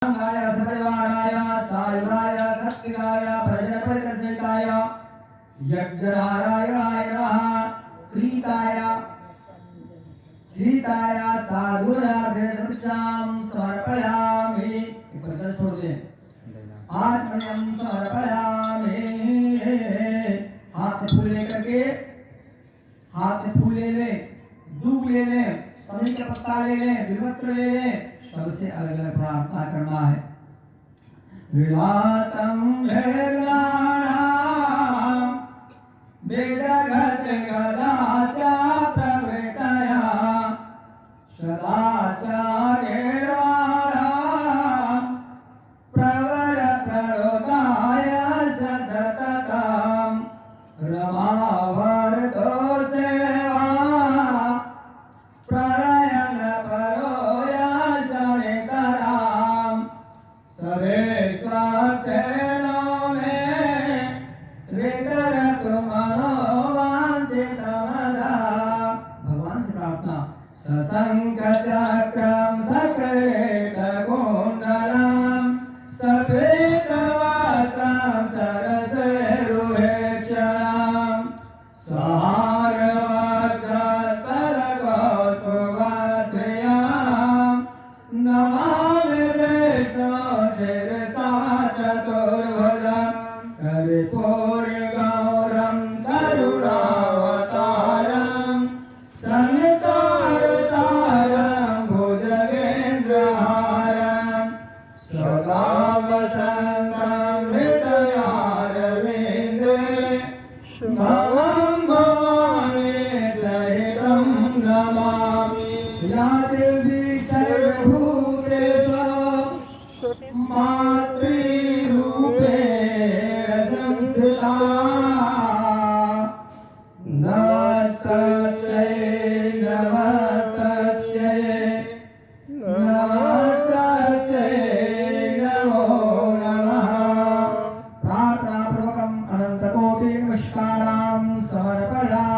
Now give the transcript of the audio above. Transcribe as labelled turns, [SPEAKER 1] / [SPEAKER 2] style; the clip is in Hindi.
[SPEAKER 1] गाय सपरिवाराय सायुधाय सत्तिकाय प्रजनपरिकर्षिताय यज्ञनारायणाय नमः श्रीताय साधुराधेदक्षां समर्पयामि। एक बार छोड़ दें। आत्मयं समर्पयामि। हाथ में फूल लेकर के हाथ में फूल ले लें, दूब ले लें, सभी का पत्ता ले लें, बिल्वपत्र ले लें, सबसे अलग अलग प्रार्थना करना है। विलातम भेदाना वेदगत गदास्या प्रवृतया सदास्या निर्वाणा प्रवर प्रणोदाय सततम रमावर्तो सेवा प्रणयन परोया शनितराम सवे स्वाक्षेनो में वितरतु मनोवांछितमदा। भगवान से प्रार्थना। सशंख चक्रम सक्रेत कुंडलम सफेदवस्त्रं सरसेरुहेक्षणं सहारवक्षस्थलकौस्तुभश्रियां नमामि विष्णो शिरसा चतुर्भुजं कविपूर्णगौरं करुणावतारं संसारसारं भुजगेन्द्रहारं सदा वसन्तं हृदयारविन्दे भवं भवानी सहितं नमामि। या देवी सर्वभूतेषु मातृरूपेण संस्थिता नमस्तस्यै नमस्तस्यै नमस्तस्यै नमो नमः। प्रार्थनापूर्वकम् अनन्तकोटि नमस्कारान् समर्पयामि।